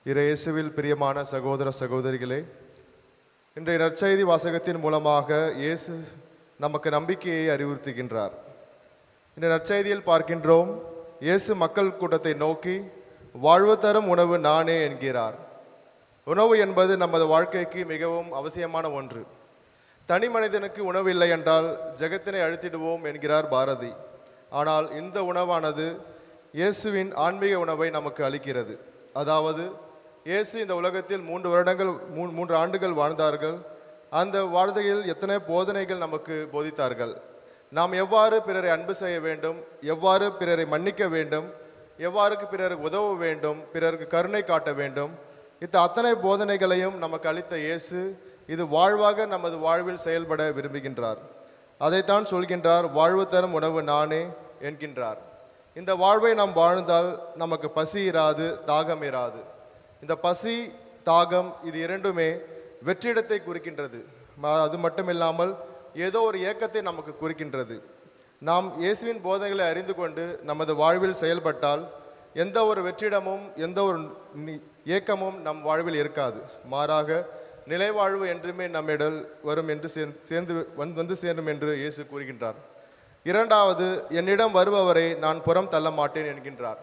இயேசுவில் பிரியமான சகோதர சகோதரிகளே, இன்றைய நற்செய்தி வாசகத்தின் மூலமாக இயேசு நமக்கு நம்பிக்கையை அறிவுறுத்துகின்றார். இந்த நற்செய்தியில் பார்க்கின்றோம், இயேசு மக்கள் கூட்டத்தை நோக்கி வாழ்வு தரும் உணவு நானே என்கிறார். உணவு என்பது நமது வாழ்க்கைக்கு மிகவும் அவசியமான ஒன்று. தனி மனிதனுக்கு உணவு இல்லை என்றால் ஜெகத்தினை அழித்திடுவோம் என்கிறார் பாரதி. ஆனால் இந்த உணவானது இயேசுவின் ஆன்மீக உணவை நமக்கு அளிக்கிறது. அதாவது இயேசு இந்த உலகத்தில் 3 ஆண்டுகள் வாழ்ந்தார்கள். அந்த வாழ்க்கையில் எத்தனை போதனைகள் நமக்கு போதித்தார்கள். நாம் எவ்வாறு பிறரை அன்பு செய்ய வேண்டும், எவ்வாறு பிறரை மன்னிக்க வேண்டும், எவ்வாறு பிறருக்கு உதவ வேண்டும், பிறருக்கு கருணை காட்ட வேண்டும், அத்தனை போதனைகளையும் நமக்கு அளித்த இயேசு இது வாழ்வாக நமது வாழ்வில் செயல்பட விரும்புகின்றார். அதைத்தான் சொல்கின்றார், வாழ்வு தரும் உணவு நானே என்கின்றார். இந்த வாழ்வை நாம் வாழ்ந்தால் நமக்கு பசி இராது, தாகம் இராது. இந்த பசி தாகம் இது இரண்டுமே வெற்றிடத்தை குறிக்கின்றது. அது மட்டுமில்லாமல் ஏதோ ஒரு ஏக்கத்தை நமக்கு குறிக்கின்றது. நாம் இயேசுவின் போதனைகளை அறிந்து கொண்டு நமது வாழ்வில் செயல்பட்டால் எந்த ஒரு வெற்றிடமும் எந்த ஒரு ஏக்கமும் நம் வாழ்வில் இருக்காது. மாறாக நிலைவாழ்வு என்றுமே நம்மிடம் வரும் என்று வந்து சேரும் என்று இயேசு கூறுகின்றார். இரண்டாவது, என்னிடம் வருபவரை நான் புறம் தள்ள மாட்டேன் என்கின்றார்.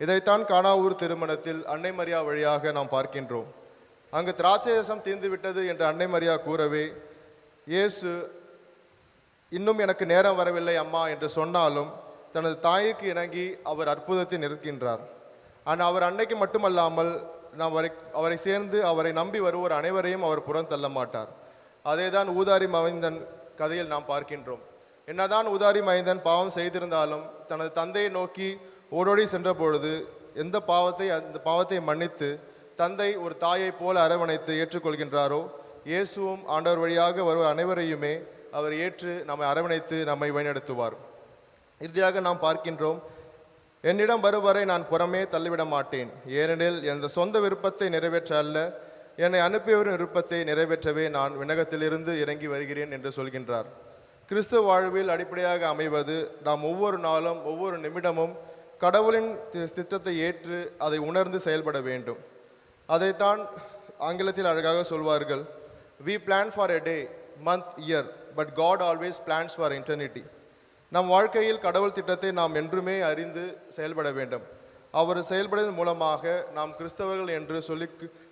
இதைத்தான் கானாவூர் திருமணத்தில் அன்னை மரியா வழியாக நாம் பார்க்கின்றோம். அங்கு திராட்சை ரசம் தீர்ந்துவிட்டது என்று அன்னை மரியா கூறவே இயேசு இன்னும் எனக்கு நேரம் வரவில்லை அம்மா என்று சொன்னாலும் தனது தாய்க்கு இணங்கி அவர் அற்புதத்தை நிற்கின்றார். ஆனால் அவர் அன்னைக்கு மட்டுமல்லாமல் அவரை சேர்ந்து அவரை நம்பி வருவோர் அனைவரையும் அவர் புறம் தள்ள மாட்டார். அதே தான் ஊதாரி மைந்தன் கதையில் நாம் பார்க்கின்றோம். என்னதான் ஊதாரி மைந்தன் பாவம் செய்திருந்தாலும் தனது தந்தையை நோக்கி ஓடோடி சென்ற பொழுது அந்த பாவத்தை மன்னித்து தந்தை ஒரு தாயை போல அரவணைத்து ஏற்றுக்கொள்கின்றாரோ, இயேசுவும் ஆண்டவர் வழியாக வருவர் அனைவரையுமே அவர் ஏற்று நம்மை அரவணைத்து நம்மை வழிநடத்துவார். இறுதியாக நாம் பார்க்கின்றோம், என்னிடம் வருவரை நான் புறமே தள்ளிவிட மாட்டேன், ஏனெனில் எனது சொந்த விருப்பத்தை நிறைவேற்ற அல்ல, என்னை அனுப்பியவரின் விருப்பத்தை நிறைவேற்றவே நான் விண்ணகத்திலிருந்து இறங்கி வருகிறேன் என்று சொல்கின்றார். கிறிஸ்துவ வாழ்வில் அடிப்படையாக அமைவது நாம் ஒவ்வொரு நாளும் ஒவ்வொரு நிமிடமும் கடவுளின் திட்டத்தை ஏற்று அதை உணர்ந்து செயல்பட வேண்டும். அதைத்தான் ஆங்கிலத்தில் அழகாக சொல்வார்கள், we plan for a day, month, year, but God always plans for eternity. நம் வாழ்க்கையில் கடவுள் திட்டத்தை நாம் என்றுமே அறிந்து செயல்பட வேண்டும். அவர் செயல்படுவதன் மூலமாக நாம் கிறிஸ்தவர்கள் என்று சொல்லி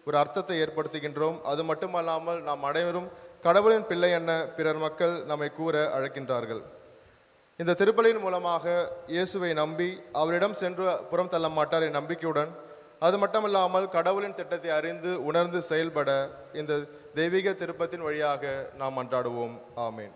ஒரு அர்த்தத்தை ஏற்படுத்துகின்றோம். அது மட்டுமல்லாமல் நாம் அனைவரும் கடவுளின் பிள்ளை என பிறர் மக்கள் நம்மை கூற அழைக்கின்றார்கள். இந்த திருப்பலியின் மூலமாக இயேசுவை நம்பி அவரிடம் சென்று புறம் தள்ள மாட்டார் என் நம்பிக்கையுடன், அது மட்டுமில்லாமல் கடவுளின் திட்டத்தை அறிந்து உணர்ந்து செயல்பட இந்த தெய்வீக திருப்பத்தின் வழியாக நாம் மன்றாடுவோம். ஆமேன்.